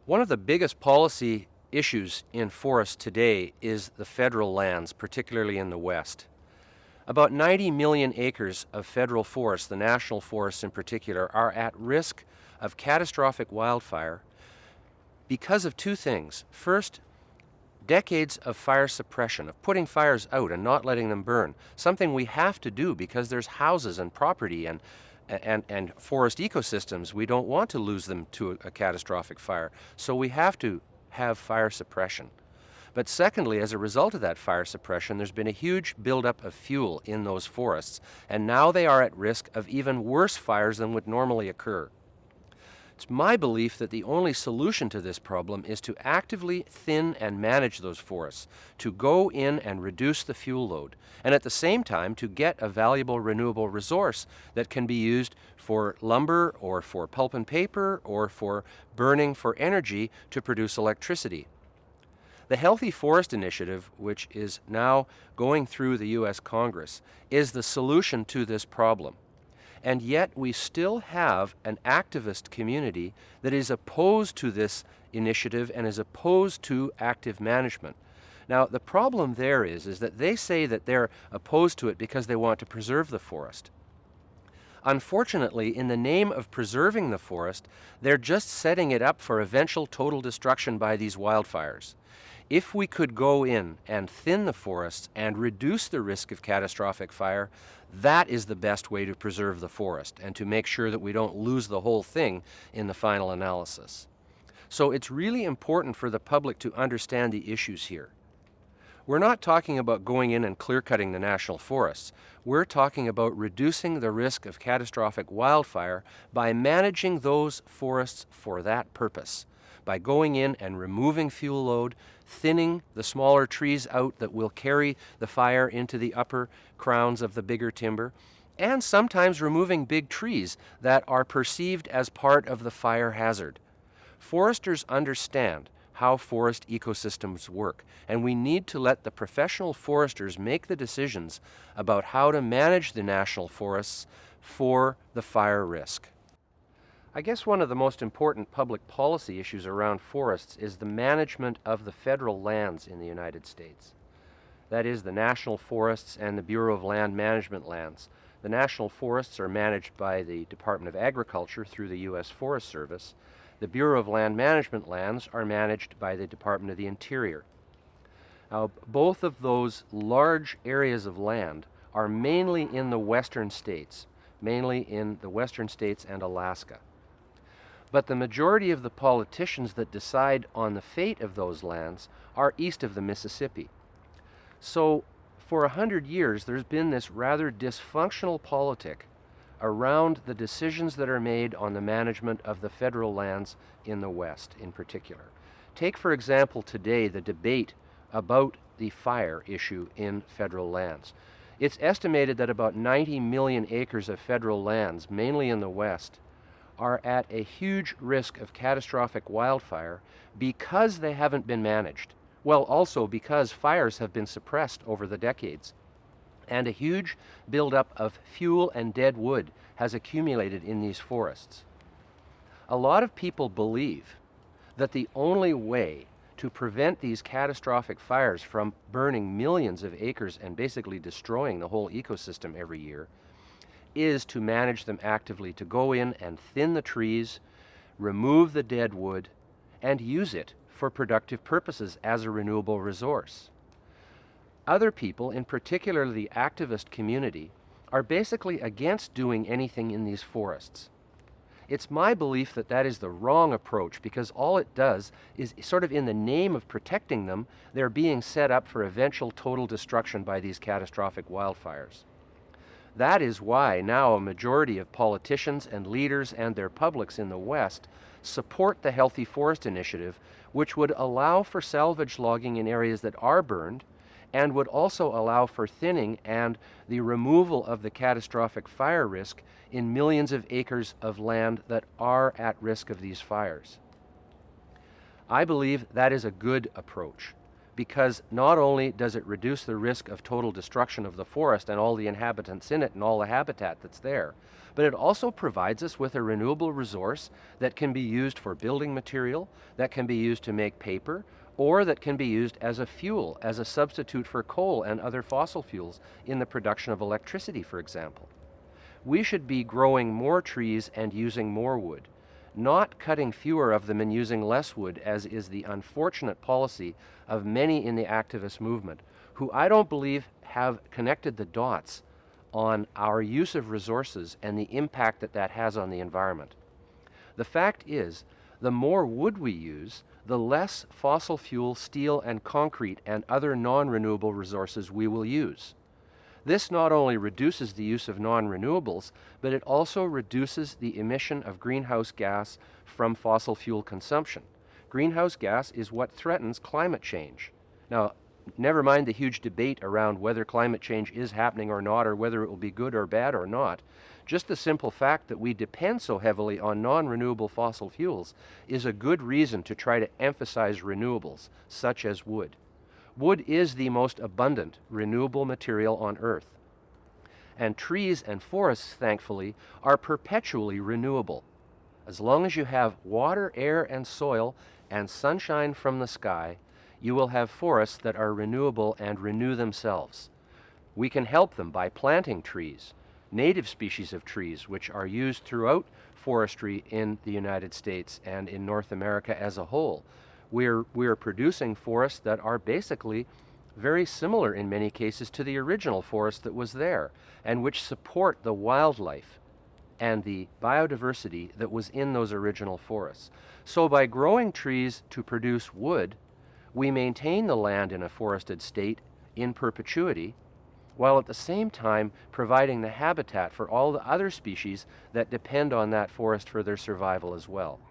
One of the biggest policy issues in forests today is the federal lands, particularly in the West. About 90 million acres of federal forests, the national forests in particular, are at risk of catastrophic wildfire because of two things. First, decades of fire suppression, of putting fires out and not letting them burn, something we have to do because there's houses and property and forest ecosystems. We don't want to lose them to a catastrophic fire, so we have to have fire suppression. But secondly, as a result of that fire suppression, there's been a huge buildup of fuel in those forests, and now they are at risk of even worse fires than would normally occur. It's my belief that the only solution to this problem is to actively thin and manage those forests, to go in and reduce the fuel load, and at the same time to get a valuable renewable resource that can be used for lumber or for pulp and paper or for burning for energy to produce electricity. The Healthy Forest Initiative, which is now going through the U.S. Congress, is the solution to this problem. And yet we still have an activist community that is opposed to this initiative and is opposed to active management. Now, the problem there is that they say that they're opposed to it because they want to preserve the forest. Unfortunately, in the name of preserving the forest, they're just setting it up for eventual total destruction by these wildfires. If we could go in and thin the forests and reduce the risk of catastrophic fire, that is the best way to preserve the forest and to make sure that we don't lose the whole thing in the final analysis. So it's really important for the public to understand the issues here. We're not talking about going in and clear-cutting the national forests. We're talking about reducing the risk of catastrophic wildfire by managing those forests for that purpose, by going in and removing fuel load, thinning the smaller trees out that will carry the fire into the upper crowns of the bigger timber, and sometimes removing big trees that are perceived as part of the fire hazard. Foresters understand how forest ecosystems work, and we need to let the professional foresters make the decisions about how to manage the national forests for the fire risk. I guess one of the most important public policy issues around forests is the management of the federal lands in the United States. That is, the national forests and the Bureau of Land Management lands. The national forests are managed by the Department of Agriculture through the U.S. Forest Service. The Bureau of Land Management lands are managed by the Department of the Interior. Now, both of those large areas of land are mainly in the western states, mainly in the western states and Alaska. But the majority of the politicians that decide on the fate of those lands are east of the Mississippi. So for 100 years, there's been this rather dysfunctional politic around the decisions that are made on the management of the federal lands in the West in particular. Take, for example, today the debate about the fire issue in federal lands. It's estimated that about 90 million acres of federal lands, mainly in the West, are at a huge risk of catastrophic wildfire because they haven't been managed. Well, also because fires have been suppressed over the decades. And a huge buildup of fuel and dead wood has accumulated in these forests. A lot of people believe that the only way to prevent these catastrophic fires from burning millions of acres and basically destroying the whole ecosystem every year is to manage them actively, to go in and thin the trees, remove the dead wood, and use it for productive purposes as a renewable resource. Other people, in particular the activist community, are basically against doing anything in these forests. It's my belief that that is the wrong approach because all it does is sort of in the name of protecting them, they're being set up for eventual total destruction by these catastrophic wildfires. That is why now a majority of politicians and leaders and their publics in the West support the Healthy Forest Initiative, which would allow for salvage logging in areas that are burned and would also allow for thinning and the removal of the catastrophic fire risk in millions of acres of land that are at risk of these fires. I believe that is a good approach because not only does it reduce the risk of total destruction of the forest and all the inhabitants in it and all the habitat that's there, but it also provides us with a renewable resource that can be used for building material, that can be used to make paper, or that can be used as a fuel, as a substitute for coal and other fossil fuels in the production of electricity, for example. We should be growing more trees and using more wood, not cutting fewer of them and using less wood, as is the unfortunate policy of many in the activist movement, who I don't believe have connected the dots on our use of resources and the impact that that has on the environment. The fact is, the more wood we use, the less fossil fuel, steel, and concrete and other non-renewable resources we will use. This not only reduces the use of non-renewables, but it also reduces the emission of greenhouse gas from fossil fuel consumption. Greenhouse gas is what threatens climate change. Now, never mind the huge debate around whether climate change is happening or not, or whether it will be good or bad or not. Just the simple fact that we depend so heavily on non-renewable fossil fuels is a good reason to try to emphasize renewables, such as wood. Wood is the most abundant renewable material on Earth. And trees and forests, thankfully, are perpetually renewable. As long as you have water, air, and soil, and sunshine from the sky, you will have forests that are renewable and renew themselves. We can help them by planting trees, native species of trees, which are used throughout forestry in the United States and in North America as a whole. We're producing forests that are basically very similar in many cases to the original forest that was there, and which support the wildlife and the biodiversity that was in those original forests. So by growing trees to produce wood, we maintain the land in a forested state in perpetuity, while at the same time providing the habitat for all the other species that depend on that forest for their survival as well.